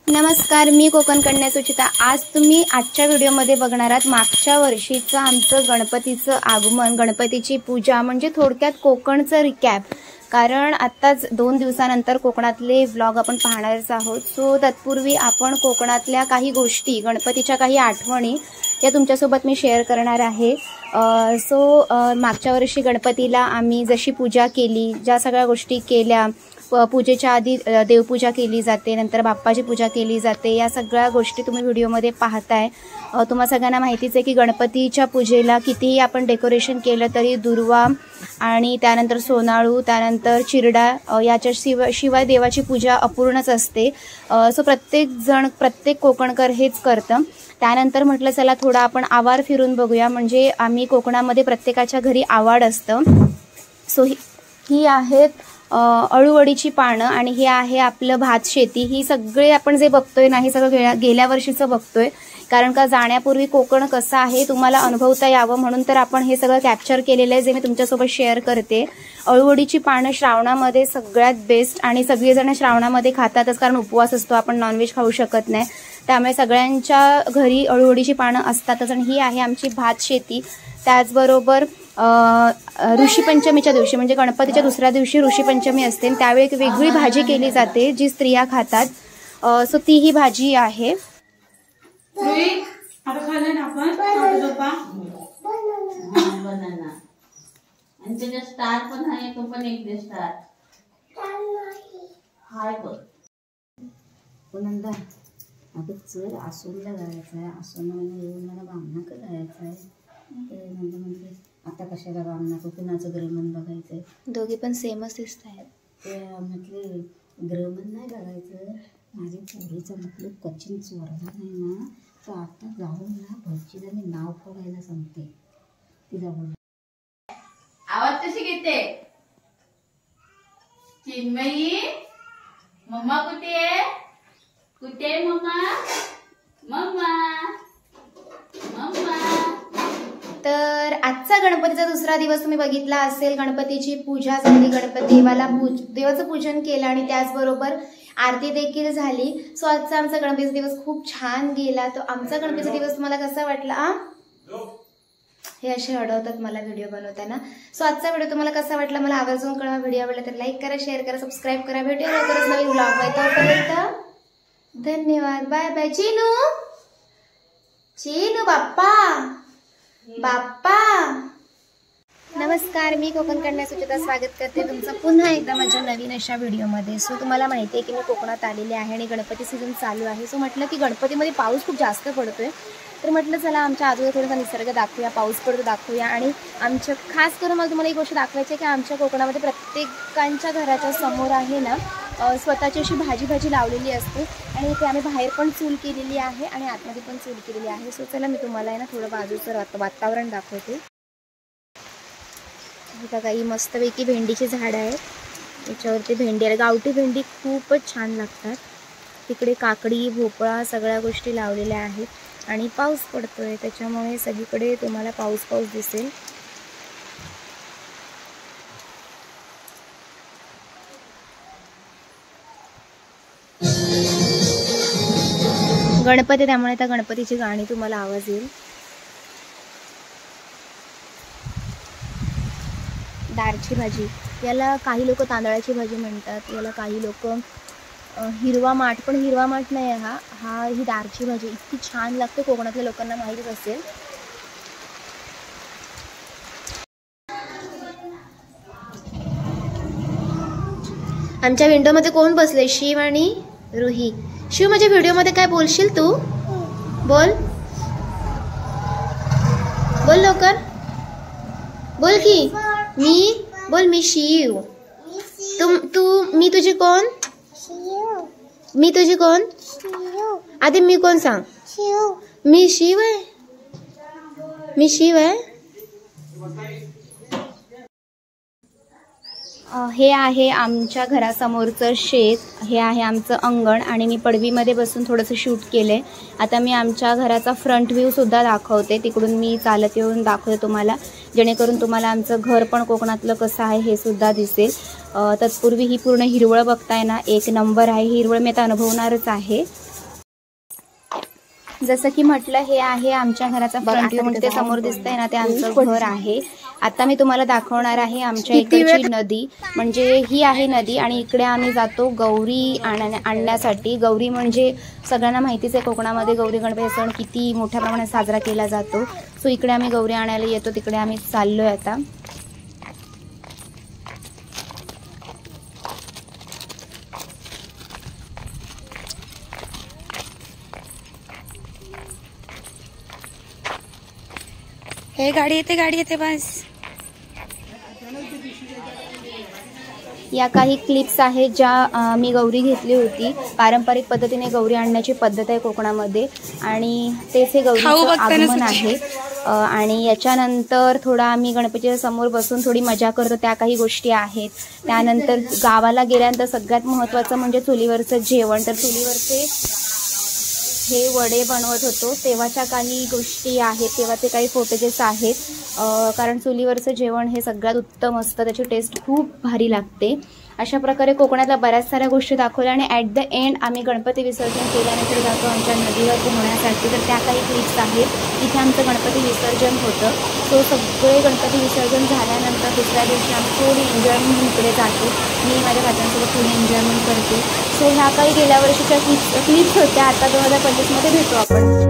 नमस्कार, मी कोकण कन्या सुचिता। आज तुम्ही आजच्या व्हिडिओमध्ये बघणार आहात मागच्या वर्षीचं आमचं गणपतीचं आगमन, गणपतीची पूजा, म्हणजे थोडक्यात कोकणचं रिकॅप। कारण आताच 2 दिवसानंतर कोकणातले व्लॉग आपण पाहणारच आहोत। सो तत्पूर्वी आपण कोकणातल्या काही गोष्टी, गणपतीच्या काही आठवणी या तुमच्यासोबत मी शेअर करणार आहे। मागच्या वर्षी गणपतीला आम्ही जशी पूजा केली, ज्या सगळ्या गोष्टी केल्या, पूजेच्या आधी देवपूजा केली जाते, नंतर बाप्पाची पूजा केली जाते, या सगळ्या गोष्टी तुम्ही व्हिडिओमध्ये पाहताय। तुम्हा सगळ्यांना माहितीच आहे की गणपतीच्या पूजेला कितीही आपण डेकोरेशन केलं तरी दुर्वा आणि त्यानंतर सोनाळू, त्यानंतर चिरडा याच्या शिवाय देवाची पूजा अपूर्णच असते। प्रत्येक कोकणकर हेच करतं। त्यानंतर म्हटलं चला थोडा आपण आवार फिरून बघूया, म्हणजे आम्ही कोकणामध्ये प्रत्येकाच्या घरी आवाड असतं। सो ही आहेत अळूवडीची पानं आणि हे आहे आपलं भात शेती। ही सगळे आपण जे बघतोय ना, हे सगळं गेल्या वर्षीचं बघतोय, कारण का जाण्यापूर्वी कोकण कसं आहे तुम्हाला अनुभवता यावं म्हणून तर आपण हे सगळं कॅप्चर केलेलं आहे, जे मी तुमच्यासोबत शेअर करते। अळूवडीची पानं श्रावणामध्ये सगळ्यात बेस्ट, आणि सगळेजण श्रावणामध्ये खातातच, कारण उपवास असतो, आपण नॉनव्हेज खाऊ शकत नाही, त्यामुळे सगळ्यांच्या घरी अळूवडीची पानं असतातच। आणि ही आहे आमची भात शेती। त्याचबरोबर ऋषीपंचमीच्या दिवशी, म्हणजे गणपतीच्या दुसऱ्या दिवशी ऋषीपंचमी असते, त्यावेळी एक वेगळी भाजी केली जाते जी स्त्रिया खातात। सो ती ही भाजी आहे। स्टार पण आहे, तो पण एक दे स्टार हाय बघ पुनंदा। अगं चल आसोनला जायचं आहे, आसोनला येऊन मला बामणाकडे जायचं आहे। नंतर म्हणजे आता कशाला बामणाकडे, कुणाचं ग्रहमन बघायचंय, दोघे पण सेमच दिसत आहेत। ते म्हटले ग्रहमन नाही बघायचं, माझ्या पोरीचं म्हटलं कचिन चोरला नाही ना, तर आता जाऊन ना भटजीला मी नाव फोडायला सांगते। ती जाऊन आवाज कशी घेते, चिन्मयी मम्मा कुठे आहे, कुठे आहे मम्मा, मम्मा मम्मा। तर आजचा गणपतीचा दुसरा दिवस तुम्ही बघितला असेल, गणपतीची पूजा झाली, देवाचं पूजन केलं आणि त्याचबरोबर आरती देखील झाली। सो आजचा आमचा गणपतीचा दिवस खूप छान गेला। तो आमचा गणपतीचा दिवस तुम्हाला कसा वाटला? हे असे अडवतात मला व्हिडिओ बनवताना। सो आजचा व्हिडिओ तुम्हाला कसा वाटला मला आवर्जून कळवा। व्हिडिओ आवडला तर लाईक करा, शेअर करा, सबस्क्राईब करा। भेटूया लवकरच नवीन व्लॉग मध्ये, तोपर्यंत धन्यवाद, बाय बाय। चिनू चिनू बाप्पा बाप्पा। नमस्कार, मी कोकण कन्या सुचिता स्वागत करते तुमचं पुन्हा एकदा माझ्या नवीन अशा व्हिडिओमध्ये। सो तुम्हाला माहिती आहे की मी कोकणात आलेले आहे आणि गणपती सीझन चालू आहे। सो म्हटलं की गणपतीमध्ये पाऊस खूप जास्त पडतोय, तर म्हटलं चला आमच्या आजूबाजूला थोडासा निसर्ग दाखवूया, पाऊस पडतो दाखवूया। आणि आमच्या खास करून मला तुम्हाला एक गोष्ट दाखवायची आहे की आमच्या कोकणामध्ये प्रत्येकांच्या घराच्या समोर आहे ना स्वतःची अशी भाजी लावलेली असते, आणि इथे आम्ही बाहेर पण चूल केलेली आहे आणि आतमध्ये पण चूल केलेली आहे। सो चला मी तुम्हाला आहे ना थोडं बाजूचं वातावरण दाखवते। हे काही मस्तपैकी भेंडीची झाडं आहेत, याच्यावरती भेंडी आहे, गावठी भेंडी खूपच छान लागतात। तिकडे काकडी, भोपळा सगळ्या गोष्टी लावलेल्या आहेत आणि पाऊस पडतोय, त्याच्यामुळे सगळीकडे तुम्हाला पाऊस दिसेल। गणपती, त्यामुळे त्या गणपतीची गाणी तुम्हाला आवाज येईल। दारची भाजी, याला काही लोक तांदळाची भाजी म्हणतात, याला काही लोक हिरवा माठ, पण हिरवा माठ नाही आहे ही दारची भाजी इतकी छान लागते, कोकणातल्या लोकांना माहीतच असेल। आमच्या विंडोमध्ये कोण बसले? शिव आणि रुही। शिव, माझ्या व्हिडिओमध्ये काय बोलशील तू? बोल बोल लवकर बोल की। मी शिव। मी तुझी कोण? मी तुझी कोण? आधी मी कोण सांग? मी शिव आहे, मी शिव आहे। हे आहे आमच्या घरासमोरचं शेत, हे आहे आमचं अंगण, आणि मी पडवीमध्ये बसून थोडंसं शूट केलंय। आता मी आमच्या घराचा फ्रंट व्ह्यू सुद्धा दाखवते, तिकडून मी चालत येऊन दाखवते तुम्हाला, जेणेकरून तुम्हाला आमचं घर पण कोकणातलं कसं आहे हे सुद्धा दिसेल। तत्पूर्वी ही पूर्ण हिरवळ बघताय ना, एक नंबर आहे। हिरवळ मी आता अनुभवणारच आहे। जसं की म्हटलं, हे आहे आमच्या घराचा फ्रंट व्ह्यू. म्हणजे ते समोर दिसतंय ना, ते आमचं घर आहे. आता मी तुम्हाला दाखवणार आहे आमच्या इकडची नदी. म्हणजे ही आहे नदी आणि इकडे आम्ही जातो गौरी आणण्यासाठी. गौरी म्हणजे सगळ्यांना माहितीच आहे, कोकणामध्ये गौरी गणपती सण किती मोठ्या प्रमाणात साजरा केला जातो. सो इकडे आम्ही गौरी आणायला येतो, तिकडे आम्ही चाललोय आता. हे गाडी येते बस. या काही क्लिप्स आहेत ज्या मी गौरी घेतली होती. पारंपरिक पद्धतीने गौरी आणण्याची पद्धत आहे कोकणामध्ये आणि तेच हे गौरीचं आगमन आहे. आणि याच्यानंतर थोडा आम्ही गणपतीच्या समोर बसून थोडी मजा करतो, त्या काही गोष्टी आहेत. त्यानंतर गावाला गेल्यानंतर सगळ्यात महत्त्वाचं म्हणजे चुलीवरचं जेवण. तर चुलीवरचे हे वडे बनवत होतो, तेव्हाच्या काही गोष्टी आहेत, तेव्हाचे काही फोटेजेस आहेत. कारण चुलीवरचं जेवण हे सगळ्यात उत्तम असतं, त्याची टेस्ट खूप भारी लागते. अशा प्रकारे कोकणातल्या बऱ्याच साऱ्या गोष्टी दाखवल्या आणि ॲट द एंड आम्ही गणपती विसर्जन केल्यानंतर जातो आमच्या नदीवर पोहण्यासाठी. तर त्या काही क्लिप्स आहेत, तिथे आमचं गणपती विसर्जन होतं. सो सगळे गणपती विसर्जन झाल्यानंतर दुसऱ्या दिवशी आम्ही थोडी एन्जॉयमेंट इकडे जातो. मी माझ्या भाच्यांसोबत थोडी एन्जॉयमेंट करते. सो ह्या काही गेल्या वर्षीच्या क्लिप्स होत्या. आता 2025मध्ये भेटू आपण.